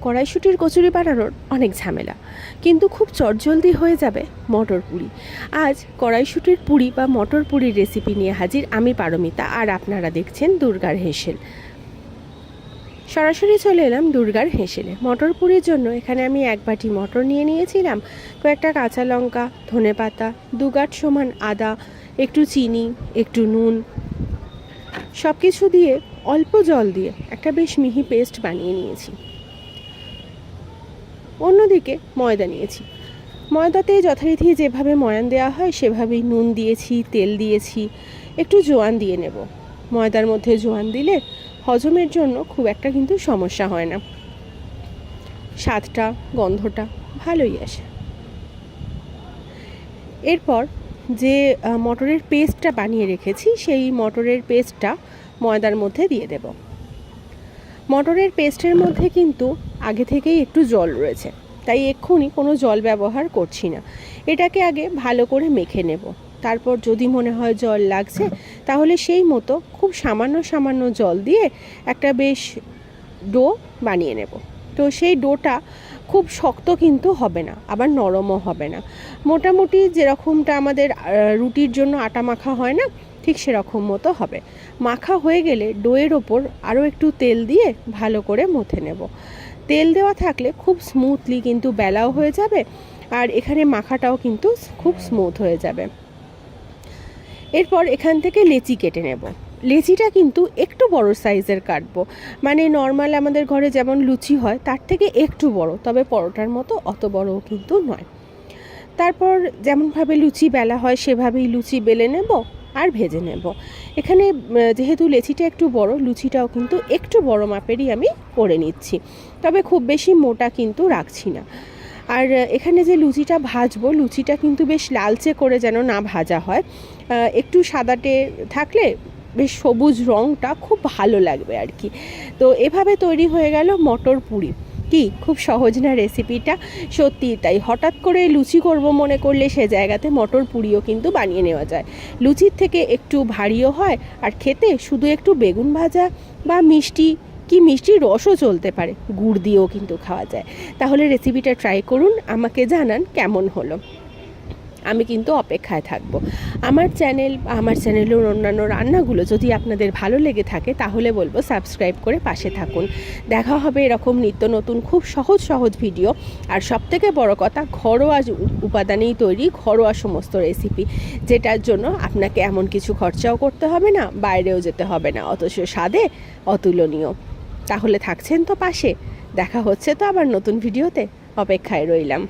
কড়াইশুঁটির কচুরি বানানোর অনেক ঝামেলা, কিন্তু খুব চটজলদি হয়ে যাবে মটর পুরি। আজ কড়াইশুঁটির পুরি বা মটর পুরির রেসিপি নিয়ে হাজির আমি পারমিতা, আর আপনারা দেখছেন দুর্গার হেসেল। সরাসরি চলে এলাম দুর্গার হেসেলে। মটর পুরির জন্য এখানে আমি 1 বাটি মটর নিয়ে নিয়েছিলাম, কয়েকটা কাঁচা লঙ্কা, ধনেপাতা, 2 গাঁট সমান আদা, একটু চিনি, একটু নুন, সব কিছু দিয়ে অল্প জল দিয়ে একটা বেশ মিহি পেস্ট বানিয়ে নিয়েছি। অন্যদিকে ময়দা নিয়েছি। ময়দাতে যথারীতি যেভাবে ময়ান দেওয়া হয় সেভাবেই নুন দিয়েছি, তেল দিয়েছি, একটু জোয়ান দিয়ে নেব। ময়দার মধ্যে জোয়ান দিলে হজমের জন্য খুব একটা কিন্তু সমস্যা হয় না, স্বাদটা গন্ধটা ভালোই আসে। এরপর যে মটরের পেস্টটা বানিয়ে রেখেছি সেই মটরের পেস্টটা ময়দার মধ্যে দিয়ে দেব। মটরের পেস্টের মধ্যে কিন্তু আগে থেকেই একটু জল রয়েছে, তাই এক্ষুনি কোনো জল ব্যবহার করছি না। এটাকে আগে ভালো করে মেখে নেব। তারপর যদি মনে হয় জল লাগছে তাহলে সেই মতো খুব সামান্য সামান্য জল দিয়ে একটা বেশ ডো বানিয়ে নেব। তো সেই ডোটা খুব শক্ত কিন্তু হবে না, আবার নরমও হবে না। মোটামুটি যেরকমটা আমাদের রুটির জন্য আটা মাখা হয় না, ঠিক সেরকম মতো হবে। মাখা হয়ে গেলে ডোয়ের ওপর আরও একটু তেল দিয়ে ভালো করে মথে নেব। তেল দেওয়া থাকলে খুব স্মুথলি কিন্তু বেলাও হয়ে যাবে, আর এখানে মাখাটাও কিন্তু খুব স্মুথ হয়ে যাবে। এরপর এখান থেকে লেচি কেটে নেব। লেচিটা কিন্তু একটু বড় সাইজের কাটবো, মানে নর্মাল আমাদের ঘরে যেমন লুচি হয় তার থেকে একটু বড়, তবে পরোটার মতো অত বড়ও কিন্তু নয়। তারপর যেমনভাবে লুচি বেলা হয় সেভাবেই লুচি বেলে নেব আর ভেজে নেব। এখানে যেহেতু লেচিটা একটু বড়, লুচিটাও কিন্তু একটু বড় মাপেরই আমি করে নিচ্ছি, তবে খুব বেশি মোটা কিন্তু রাখছি না। আর এখানে যে লুচিটা ভাজবো, লুচিটা কিন্তু বেশ লালচে করে যেন না ভাজা হয়, একটু সাদাটে থাকলে বেশ সবুজ রঙটা খুব ভালো লাগবে আর কি। তো এভাবে তৈরি হয়ে গেল মটর পুরি। কি খুব সহজ না রেসিপিটা? সত্যি তাই, হঠাৎ করে লুচি করব মনে করলে সে জায়গাতে মটর পুরিও কিন্তু বানিয়ে নেওয়া যায়। লুচির থেকে একটু ভারীও হয়, আর খেতে শুধু একটু বেগুন ভাজা বা মিষ্টির রসও চলতে পারে, গুড় দিয়েও কিন্তু খাওয়া যায়। তাহলে রেসিপিটা ট্রাই করুন, আমাকে জানান কেমন হলো। আমি কিন্তু অপেক্ষায় থাকবো। আমার চ্যানেলের অন্যান্য রান্নাগুলো যদি আপনাদের ভালো লেগে থাকে তাহলে বলবো সাবস্ক্রাইব করে পাশে থাকুন। দেখা হবে এরকম নিত্য নতুন খুব সহজ ভিডিও, আর সবথেকে বড় কথা ঘরোয়া উপাদানেই তৈরি ঘরোয়া সমস্ত রেসিপি, যেটার জন্য আপনাকে এমন কিছু খরচাও করতে হবে না, বাইরেও যেতে হবে না, অথচ স্বাদে অতুলনীয়। তাহলে থাকছেন তো পাশে? দেখা হচ্ছে তো আবার নতুন ভিডিওতে, অপেক্ষায় রইলাম।